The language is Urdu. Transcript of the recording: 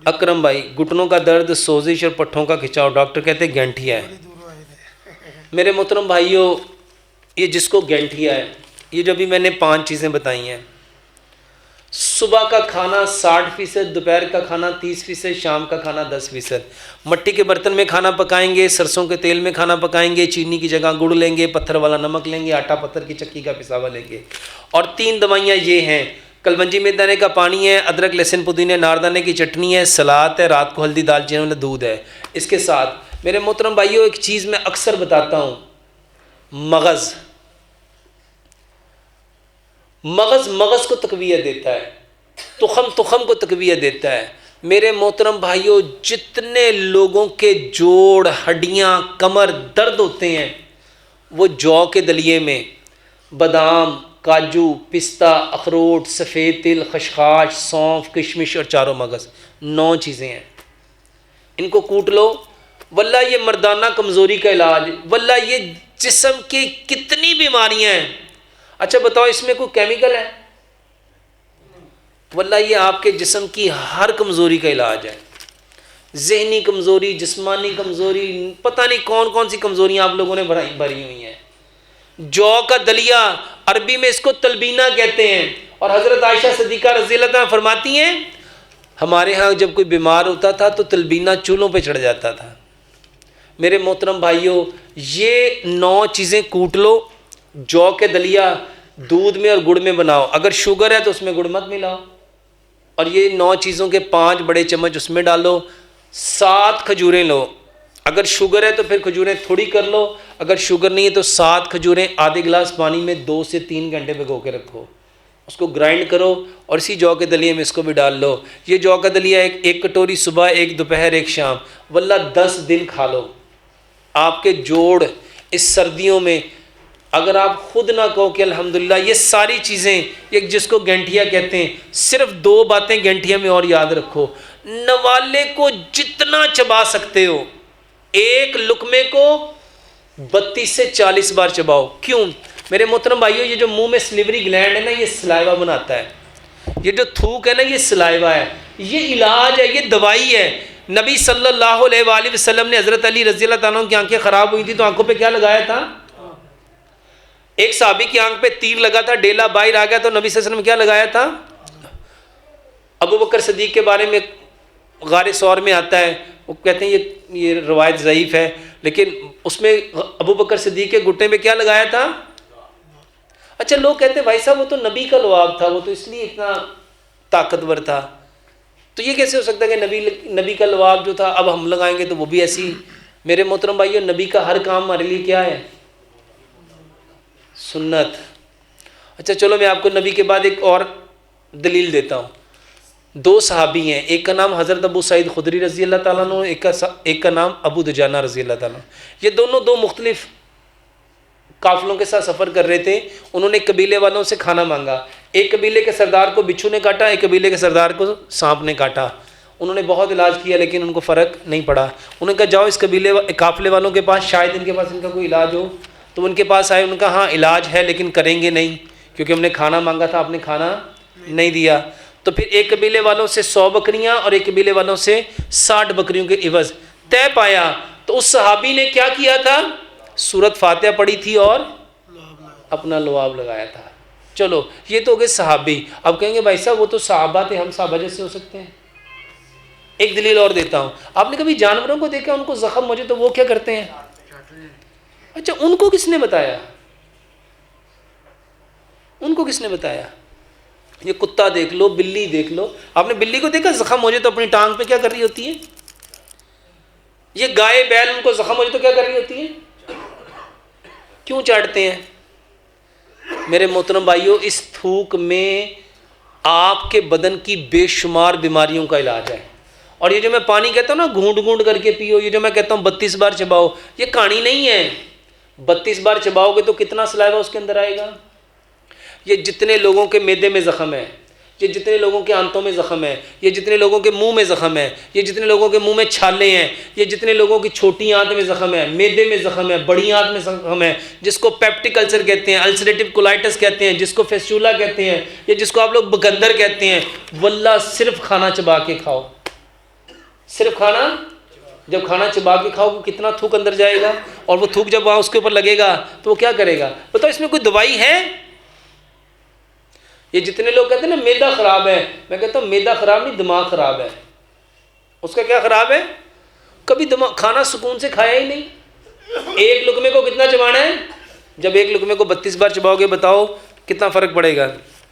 اکرم بھائی گھٹنوں کا درد، سوزش اور پٹھوں کا کھچاؤ، ڈاکٹر کہتے ہیں گینٹھیا ہے۔ میرے محترم بھائیوں، یہ جس کو گینٹھیا ہے، یہ جو بھی میں نے 5 چیزیں بتائی ہیں، صبح کا کھانا 60%، دوپہر کا کھانا 30%، شام کا کھانا 10%۔ مٹی کے برتن میں کھانا پکائیں گے، سرسوں کے تیل میں کھانا پکائیں گے، چینی کی جگہ گڑ لیں گے، پتھر والا نمک لیں گے، آٹا پتھر کی چکی کا پسا ہوا لیں گے۔ اور 3 دوائیاں یہ ہیں، کلونجی میں دانے کا پانی ہے، ادرک لہسن پودینے ناردانے کی چٹنی ہے، سلاد ہے، رات کو ہلدی دال چینی والا دودھ ہے۔ اس کے ساتھ میرے محترم بھائیوں ایک چیز میں اکثر بتاتا ہوں، مغز کو تقویت دیتا ہے، تخم کو تقویت دیتا ہے۔ میرے محترم بھائیوں جتنے لوگوں کے جوڑ، ہڈیاں، کمر درد ہوتے ہیں، وہ جو کے دلیے میں بادام، کاجو، پستہ، اخروٹ، سفید تل، خشخاش، سونف، کشمش اور چاروں مغز، 9 چیزیں ہیں۔ ان کو کوٹ لو، واللہ یہ مردانہ کمزوری کا علاج، واللہ یہ جسم کی کتنی بیماریاں ہیں۔ اچھا بتاؤ اس میں کوئی کیمیکل ہے؟ واللہ یہ آپ کے جسم کی ہر کمزوری کا علاج ہے، ذہنی کمزوری، جسمانی کمزوری، پتہ نہیں کون کون سی کمزوریاں آپ لوگوں نے بھری ہوئی ہیں۔ جو کا دلیا، عربی میں اس کو تلبینہ کہتے ہیں، اور حضرت عائشہ صدیقہ رضی اللہ عنہا فرماتی ہیں ہمارے ہاں جب کوئی بیمار ہوتا تھا تو تلبینہ چولہوں پہ چڑھ جاتا تھا۔ میرے محترم بھائیوں یہ 9 چیزیں کوٹ لو، جو کے دلیا دودھ میں اور گڑ میں بناؤ، اگر شوگر ہے تو اس میں گڑ مت ملاؤ، اور یہ 9 چیزوں کے 5 بڑے چمچ اس میں ڈالو، 7 کھجوریں لو، اگر شوگر ہے تو پھر کھجوریں تھوڑی کر لو، اگر شوگر نہیں ہے تو 7 کھجوریں آدھے گلاس پانی میں 2 سے 3 گھنٹے بھگو کے رکھو، اس کو گرائنڈ کرو اور اسی جو کے دلیے میں اس کو بھی ڈال لو۔ یہ جو کا دلیہ ایک کٹوری صبح، ایک دوپہر، ایک شام، واللہ 10 دن کھا لو، آپ کے جوڑ اس سردیوں میں، اگر آپ خود نہ کہو کہ الحمدللہ یہ ساری چیزیں، ایک جس کو گینٹھیا کہتے ہیں، صرف 2 باتیں گینٹھیا میں اور یاد رکھو، نوالے کو جتنا چبا سکتے ہو، ایک لقمے کو 32 سے 40 بار چباؤ۔ کیوں؟ میرے محترم بھائیو یہ جو منہ میں سلیوری گلینڈ ہے نا، یہ سلائیوا بناتا ہے، یہ جو تھوک ہے نا یہ سلائیوا ہے، یہ علاج ہے، یہ دوائی ہے۔ نبی صلی اللہ علیہ وآلہ وسلم نے حضرت علی رضی اللہ تعالیٰ عنہ کی آنکھیں خراب ہوئی تھی تو آنکھوں پہ کیا لگایا تھا؟ ایک صحابی کی آنکھ پہ تیر لگا تھا، ڈیلا باہر آ گیا تو نبی صلی اللہ علیہ وسلم کیا لگایا تھا؟ ابو بکر صدیق کے بارے میں غار ثور میں آتا ہے، وہ کہتے ہیں یہ روایت ضعیف ہے، لیکن اس میں ابو بکر صدیق کے گھٹنے پہ کیا لگایا تھا؟ اچھا لوگ کہتے ہیں بھائی صاحب وہ تو نبی کا لعاب تھا، وہ تو اس لیے اتنا طاقتور تھا، تو یہ کیسے ہو سکتا ہے کہ نبی کا لعاب جو تھا اب ہم لگائیں گے تو وہ بھی ایسی؟ میرے محترم بھائیو نبی کا ہر کام ہمارے لیے کیا ہے؟ سنت۔ اچھا چلو میں آپ کو نبی کے بعد ایک اور دلیل دیتا ہوں۔ 2 صحابی ہیں، ایک کا نام حضرت ابو سعید خدری رضی اللہ تعالیٰ عنہ، ایک کا نام ابو دجانہ رضی اللہ تعالیٰ عنہ۔ یہ دونوں 2 مختلف قافلوں کے ساتھ سفر کر رہے تھے، انہوں نے قبیلے والوں سے کھانا مانگا، ایک قبیلے کے سردار کو بچھو نے کاٹا، ایک قبیلے کے سردار کو سانپ نے کاٹا، انہوں نے بہت علاج کیا لیکن ان کو فرق نہیں پڑا، انہوں نے کہا جاؤ اس قافلے والوں کے پاس، شاید ان کے پاس ان کا کوئی علاج ہو، تو ان کے پاس آئے، ان کا ہاں علاج ہے لیکن کریں گے نہیں کیونکہ ہم نے کھانا مانگا تھا، آپ نے کھانا نہیں دیا۔ تو پھر ایک قبیلے والوں سے 100 بکریاں اور ایک قبیلے والوں سے 60 بکریوں کے عوض طے پایا، تو اس صحابی نے کیا کیا تھا؟ سورۃ فاتحہ پڑھی تھی اور اپنا لعاب لگایا تھا۔ چلو یہ تو ہو گئے صحابی۔ اب کہیں گے بھائی صاحب وہ تو صحابہ تھے، ہم صحابہ جیسے ہو سکتے ہیں؟ ایک دلیل اور دیتا ہوں، آپ نے کبھی جانوروں کو دیکھا ان کو زخم ہو جائے تو وہ کیا کرتے ہیں؟ اچھا ان کو کس نے بتایا؟ ان کو کس نے بتایا؟ یہ کتا دیکھ لو، بلی دیکھ لو، آپ نے بلی کو دیکھا زخم ہو جائے تو اپنی ٹانگ پہ کیا کر رہی ہوتی ہے؟ یہ گائے بیل ان کو زخم ہو جائے تو کیا کر رہی ہوتی ہے؟ کیوں چاٹتے ہیں؟ میرے محترم بھائیو اس تھوک میں آپ کے بدن کی بے شمار بیماریوں کا علاج ہے، اور یہ جو میں پانی کہتا ہوں نا گھونٹ گھونٹ کر کے پیو، یہ جو میں کہتا ہوں 32 بار چباؤ، یہ کہانی نہیں ہے۔ 32 بار چباؤ گے تو کتنا سلائیوا اس کے اندر آئے گا؟ یہ جتنے لوگوں کے معدے میں زخم ہے، یہ جتنے لوگوں کے آنتوں میں زخم ہے، یہ جتنے لوگوں کے منہ میں زخم ہے، یہ جتنے لوگوں کے منہ میں چھالے ہیں، یہ جتنے لوگوں کی چھوٹی آنت میں زخم ہے، معدے میں زخم ہے، بڑی آنت میں زخم ہے، جس کو پیپٹک السر کہتے ہیں، السریٹو کولائٹس کہتے ہیں، جس کو فیسچولا کہتے ہیں، یا جس کو آپ لوگ بگندر کہتے ہیں، واللہ صرف کھانا چبا کے کھاؤ، صرف کھانا، جب کھانا چبا کے کھاؤ کتنا تھوک اندر جائے گا، اور وہ تھوک جب وہاں اس کے اوپر لگے گا تو وہ کیا کرے گا؟ بتاؤ اس میں کوئی دوائی ہے؟ یہ جتنے لوگ کہتے ہیں نا معدہ خراب ہے، میں کہتا ہوں معدہ خراب نہیں، دماغ خراب ہے۔ اس کا کیا خراب ہے؟ کبھی کھانا سکون سے کھایا ہی نہیں۔ ایک لقمے کو کتنا چبانا ہے؟ جب ایک لقمے کو 32 بار چباؤ گے بتاؤ کتنا فرق پڑے گا؟